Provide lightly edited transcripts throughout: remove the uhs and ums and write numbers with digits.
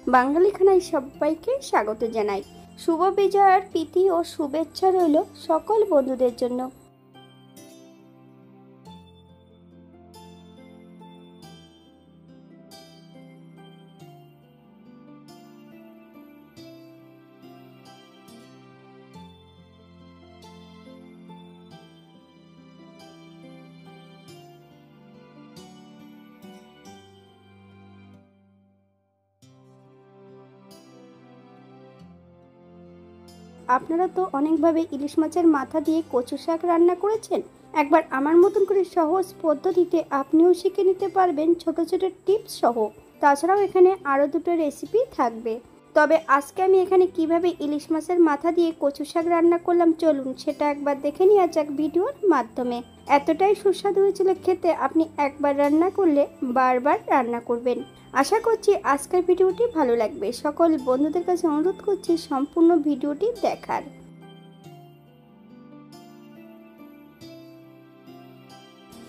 বাঙালি খানায় সবাইকে স্বাগত জানাই। শুভ বিজয়ার প্রীতি ও শুভেচ্ছা রইল সকল বন্ধুদের জন্য। আপনারা তো অনেকভাবে ইলিশ মাছের মাথা দিয়ে কচু শাক রান্না করেছেন। একবার আমার মতন করে সহজ পদ্ধতিতে আপনিও শিখে নিতে পারবেন ছোট ছোট টিপস সহ। তাছাড়াও এখানে আরও দুটো রেসিপি থাকবে। তবে আজকে আমি এখানে কিভাবে ইলিশ মাছের মাথা দিয়ে কচু শাক রান্না করলাম চলুন সেটা একবার দেখে নেওয়া যাক ভিডিওর মাধ্যমে। এতটাই সুস্বাদু হয়েছিল খেতে, আপনি একবার রান্না করলে বারবার রান্না করবেন। আশা করছি আজকের ভিডিওটি ভালো লাগবে। সকল বন্ধুদের কাছে অনুরোধ করছি সম্পূর্ণ ভিডিওটি দেখার।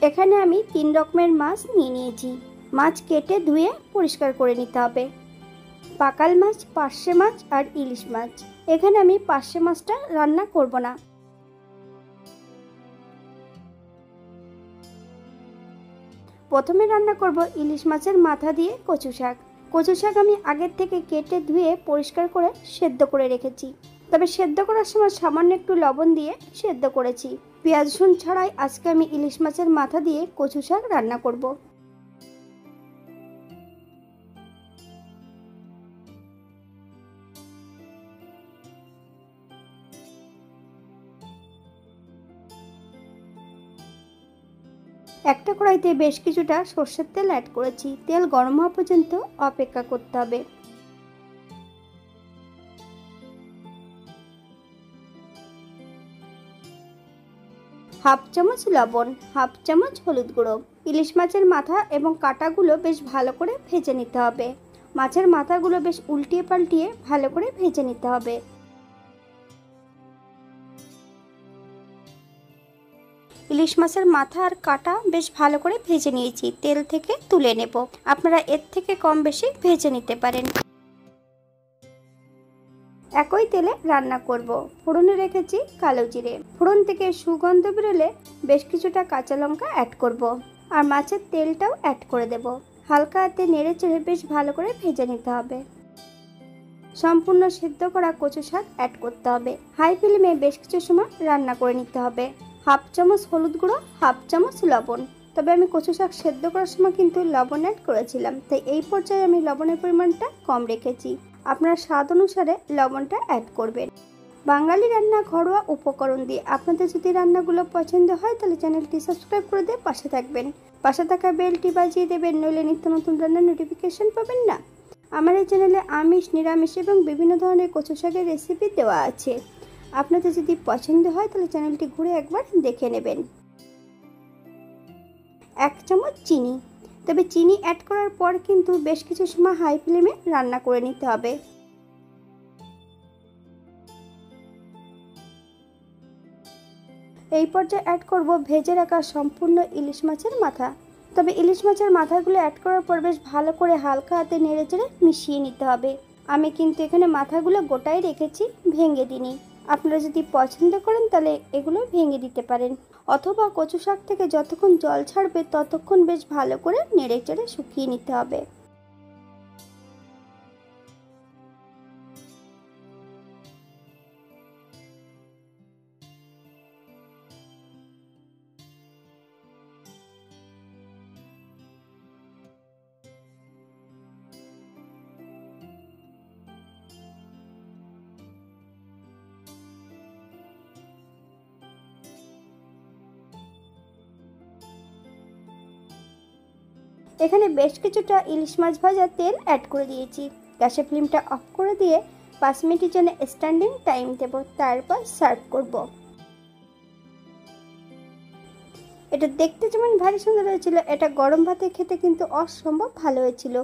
এখানে আমি 3 রকমের মাছ নিয়ে নিয়েছি। মাছ কেটে ধুয়ে পরিষ্কার করে নিতে হবে। পাকাল মাছ, পার্শে মাছ আর ইলিশ মাছ। এখানে আমি পার্শে মাছটা রান্না করব না। প্রথমে রান্না করব ইলিশ মাছের মাথা দিয়ে কচু শাক। কচু শাক আমি আগের থেকে কেটে ধুয়ে পরিষ্কার করে সেদ্ধ করে রেখেছি। তবে সেদ্ধ করার সময় সামান্য একটু লবণ দিয়ে সেদ্ধ করেছি। পেঁয়াজ রসুন ছাড়াই আজকে আমি ইলিশ মাছের মাথা দিয়ে কচু শাক রান্না করব। একটা কড়াইতে বেশ কিছুটা সর্ষের তেল অ্যাড করেছি। তেল গরম হওয়া পর্যন্ত অপেক্ষা করতে হবে। হাফ চামচ লবণ, হাফ চামচ হলুদ গুঁড়ো। ইলিশ মাছের মাথা এবং কাঁটাগুলো বেশ ভালো করে ভেজে নিতে হবে। মাছের মাথাগুলো বেশ উল্টিয়ে পাল্টিয়ে ভালো করে ভেজে নিতে হবে। ইলিশ মাছের মাথা আর কাঁটা বেশ ভালো করে ভেজে নিয়েছি, তেল থেকে তুলে নেব। আপনারা এর থেকে কম বেশি ভেজে নিতে পারেন। একই তেলে রান্না করব। ফোড়নে রেখেছি কালো জিরে। ফোড়ন থেকে সুগন্ধ বেরোলে বেশ কিছুটা কাঁচা লঙ্কা অ্যাড করব আর মাছের তেলটাও অ্যাড করে দেব। হালকা হাতে নেড়ে চেড়ে বেশ ভালো করে ভেজে নিতে হবে। সম্পূর্ণ সিদ্ধ করা কচু শাক অ্যাড করতে হবে। হাই ফ্লেমে বেশ কিছু সময় রান্না করে নিতে হবে। হাফ চামচ হলুদ গুঁড়ো, হাফ চামচ লবণ। তবে আমি কচু শাক সেদ্ধ করার সময় কিন্তু লবণ অ্যাড করেছিলাম, তাই এই পর্যায়ে আমি লবণের পরিমাণটা কম রেখেছি। আপনারা স্বাদ অনুসারে লবণটা অ্যাড করবেন। বাঙালি রান্না ঘরোয়া উপকরণ দিয়ে। আপনাদের যদি রান্নাগুলো পছন্দ হয় তাহলে চ্যানেলটি সাবস্ক্রাইব করে দিয়ে পাশে থাকবেন। পাশে থাকা বেলটি বাজিয়ে দেবেন, নইলে নিত্য নতুন রান্নার নোটিফিকেশন পাবেন না। আমার এই চ্যানেলে আমিষ, নিরামিষ এবং বিভিন্ন ধরনের কচু শাকের রেসিপি দেওয়া আছে। আপনাদের যদি পছন্দ হয় তাহলে চ্যানেলটি ঘুরে একবার দেখে নেবেন। 1 চামচ চিনি। তবে চিনি অ্যাড করার পর কিন্তু বেশ কিছু সময় হাই ফ্লেমে রান্না করে নিতে হবে। এই পর্যায়ে অ্যাড করব ভেজে রাখা সম্পূর্ণ ইলিশ মাছের মাথা। তবে ইলিশ মাছের মাথাগুলো অ্যাড করার পর বেশ ভালো করে হালকা হাতে নেড়ে চেড়ে মিশিয়ে নিতে হবে। আমি কিন্তু এখানে মাথাগুলো গোটাই রেখেছি, ভেঙে দিইনি। আপনারা যদি পছন্দ করেন তাহলে এগুলো ভেঙে দিতে পারেন, অথবা কচু শাক থেকে যতক্ষণ জল ছাড়বে ততক্ষণ বেশ ভালো করে নেড়ে চেড়ে শুকিয়ে নিতে হবে। এখানে বেশ কিছুটা ইলিশ মাছ ভাজার তেল অ্যাড করে দিয়েছি। গ্যাসের ফ্লেমটা অফ করে দিয়ে 5 মিনিটের জন্য স্ট্যান্ডিং টাইম দেব, তারপর সার্ভ করব। এটা দেখতে যেমন ভারী সুন্দর হয়েছিল, এটা গরম ভাতে খেতে কিন্তু অসম্ভব ভালো হয়েছিল।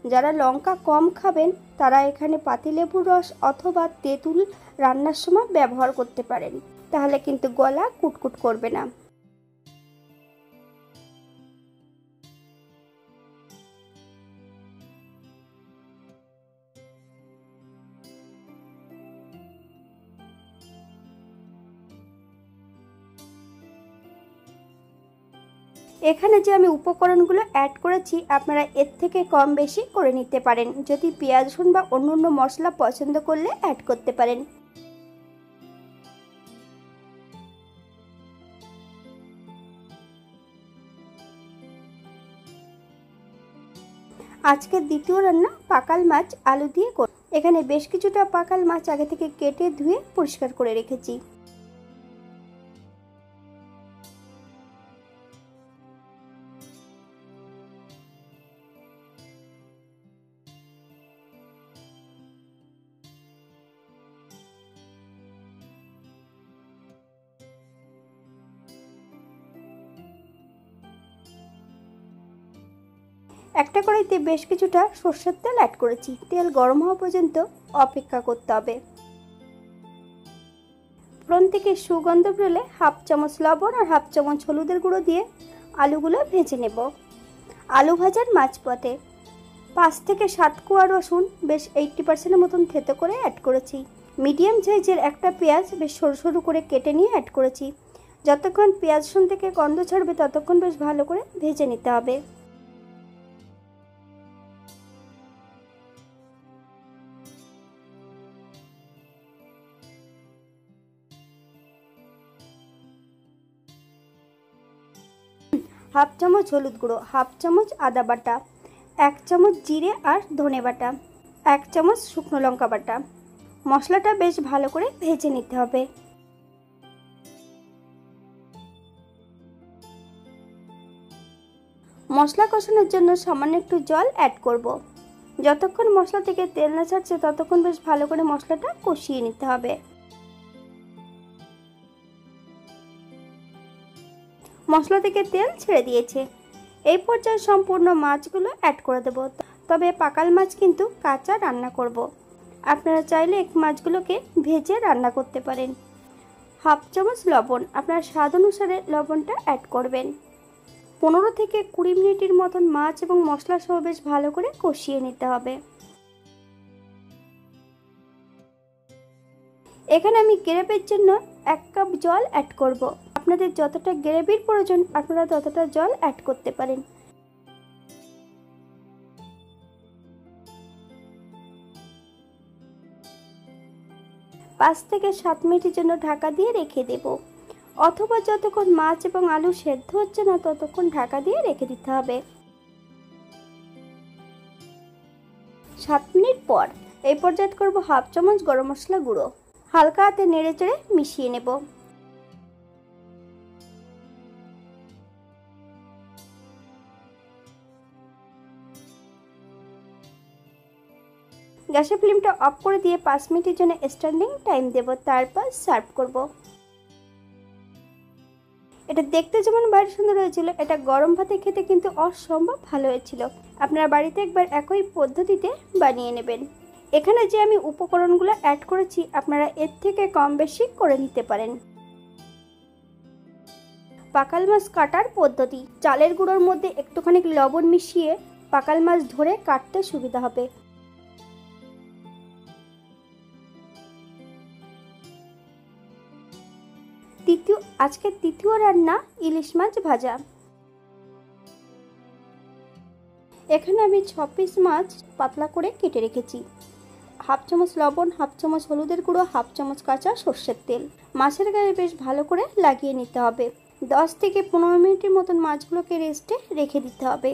যারা লঙ্কা কম খাবেন তারা এখানে পাতিলেবুর রস অথবা তেঁতুল রান্নার সময় ব্যবহার করতে পারেন, তাহলে কিন্তু গলা কুটকুট করবে না। এখানে যে আমি উপকরণগুলো অ্যাড করেছি আপনারা এর থেকে কম বেশি করে নিতে পারেন। যদি পেঁয়াজ রসুন বা অন্য মশলা পছন্দ করলে অ্যাড করতে পারেন। আজকের দ্বিতীয় রান্না পাকাল মাছ আলু দিয়ে করব। এখানে বেশ কিছুটা পাকাল মাছ আগে থেকে কেটে ধুয়ে পরিষ্কার করে রেখেছি। একটা কড়াইতে বেশ কিছুটা সরষের তেল অ্যাড করেছি। তেল গরম হওয়া পর্যন্ত অপেক্ষা করতে হবে। ফোড়ন থেকে সুগন্ধ বেরোলে হাফ চামচ লবণ আর হাফ চামচ হলুদের গুঁড়ো দিয়ে আলুগুলো ভেজে নেব। আলু ভাজার মাঝপথে 5 থেকে 7 কোয়া রসুন বেশ 80% মতন থেতো করে অ্যাড করেছি। মিডিয়াম সাইজের একটা পেঁয়াজ বেশ সরু সরু করে কেটে নিয়ে অ্যাড করেছি। যতক্ষণ পেঁয়াজ রসুন থেকে গন্ধ ছাড়বে ততক্ষণ বেশ ভালো করে ভেজে নিতে হবে। হাফ চামচ হলুদ গুঁড়ো, হাফ চামচ আদা বাটা, 1 চামচ জিরে আর ধনে বাটা, 1 চামচ শুকনো লঙ্কা বাটা। মশলাটা বেশ ভালো করে ভেজে নিতে হবে। মশলা কষানোর জন্য সামান্য একটু জল অ্যাড করব। যতক্ষণ মশলা থেকে তেল না ছাড়ছে ততক্ষণ বেশ ভালো করে মশলাটা কষিয়ে নিতে হবে। মশলা থেকে তেল ছেড়ে দিয়েছে। এই পর্যায়ে সম্পূর্ণ মাছগুলো অ্যাড করে দেব। তবে পাকাল মাছ কিন্তু কাঁচা রান্না করব। আপনারা চাইলে এই মাছগুলোকে ভেজে রান্না করতে পারেন। হাফ চামচ লবণ, আপনার স্বাদ অনুসারে লবণটা অ্যাড করবেন। 15 থেকে 20 মিনিটের মতন মাছ এবং মশলা সহ বেশ ভালো করে কষিয়ে নিতে হবে। এখানে আমি গ্রেভির জন্য 1 কাপ জল অ্যাড করব। আপনাদের যতটা গ্রেভির প্রয়োজন আপনারা ততটা জল অ্যাড করতে পারেন। পাঁচ থেকে 7 মিনিটের জন্য ঢাকা দিয়ে রেখে দেব, অথবা যতক্ষণ মাছ এবং আলু সেদ্ধ হচ্ছে না ততক্ষণ ঢাকা দিয়ে রেখে দিতে হবে। 7 মিনিট পর এই পর্যায়ে করব হাফ চামচ গরম মশলা গুঁড়ো। হালকা হাতে নেড়ে চেড়ে মিশিয়ে নেব। গ্যাসের ফ্লেমটা অফ করে দিয়ে 5 মিনিটের জন্য স্ট্যান্ডিং টাইম দেব, তারপর সার্ভ করব। এটা দেখতে যেমন বাইরে সুন্দর হয়েছিল, এটা গরম ভাতে খেতে কিন্তু অসম্ভব ভালো হয়েছিল। আপনারা বাড়িতে একবার একই পদ্ধতিতে বানিয়ে নেবেন। এখানে যে আমি উপকরণগুলো অ্যাড করেছি আপনারা এর থেকে কম বেশি করে নিতে পারেন। পাকাল মাছ কাটার পদ্ধতি: চালের গুঁড়োর মধ্যে একটুখানি লবণ মিশিয়ে পাকাল মাছ ধরে কাটতে সুবিধা হবে। আজকের তৃতীয় রান্না ইলিশ মাছ ভাজা। এখানে আমি 6 পিস মাছ পাতলা করে কেটে রেখেছি। হাফ চামচ লবণ, হাফ চামচ হলুদের গুঁড়ো, হাফ চামচ কাঁচা সর্ষের তেল। মাছের গায়ে বেশ ভালো করে লাগিয়ে নিতে হবে। 10 থেকে 15 মিনিটের মতন মাছগুলোকে রেস্টে রেখে দিতে হবে।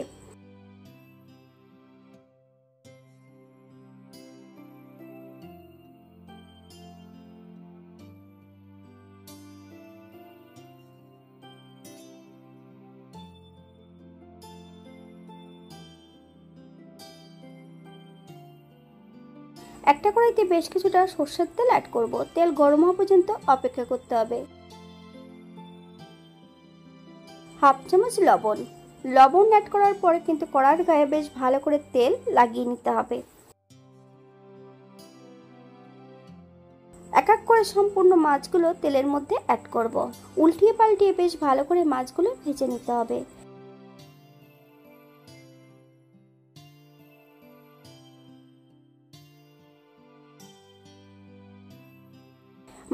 একটা কড়াইতে বেশ কিছুটা সর্ষের তেল অ্যাড করব। তেল গরম হওয়া পর্যন্ত অপেক্ষা করতে হবে। হাফ চামচ লবণ। লবণ অ্যাড করার পরে কিন্তু কড়ার গায়ে বেশ ভালো করে তেল লাগিয়ে নিতে হবে। এক এক করে সম্পূর্ণ মাছগুলো তেলের মধ্যে অ্যাড করব। উল্টিয়ে পাল্টিয়ে বেশ ভালো করে মাছগুলো ভেজে নিতে হবে।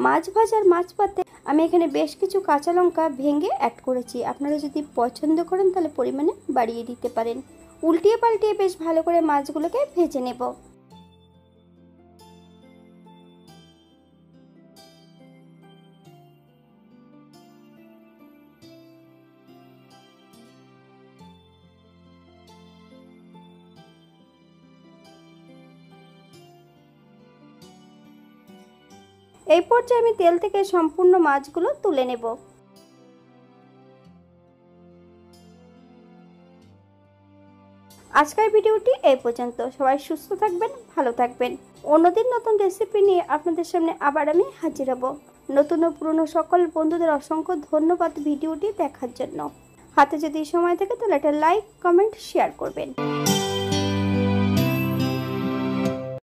মাছ ভাজার মাঝপথে আমি এখানে বেশ কিছু কাঁচা লঙ্কা ভেঙে অ্যাড করেছি। আপনারা যদি পছন্দ করেন তাহলে পরিমাণে বাড়িয়ে দিতে পারেন। উল্টিয়ে পাল্টিয়ে বেশ ভালো করে মাছগুলোকে ভেজে নেব। এই পর্যায়ে আমি তেল থেকে সম্পূর্ণ মাছগুলো তুলে নেব। আজকের ভিডিওটি এই পর্যন্ত। সবাই সুস্থ থাকবেন, ভালো থাকবেন। অন্যদিন নতুন রেসিপি নিয়ে আপনাদের সামনে আবার আমি হাজির হব। নতুন ও পুরনো সকল বন্ধুদের অসংখ্য ধন্যবাদ ভিডিওটি দেখার জন্য। হাতে যদি সময় থাকে তাহলে একটা লাইক, কমেন্ট, শেয়ার করবেন।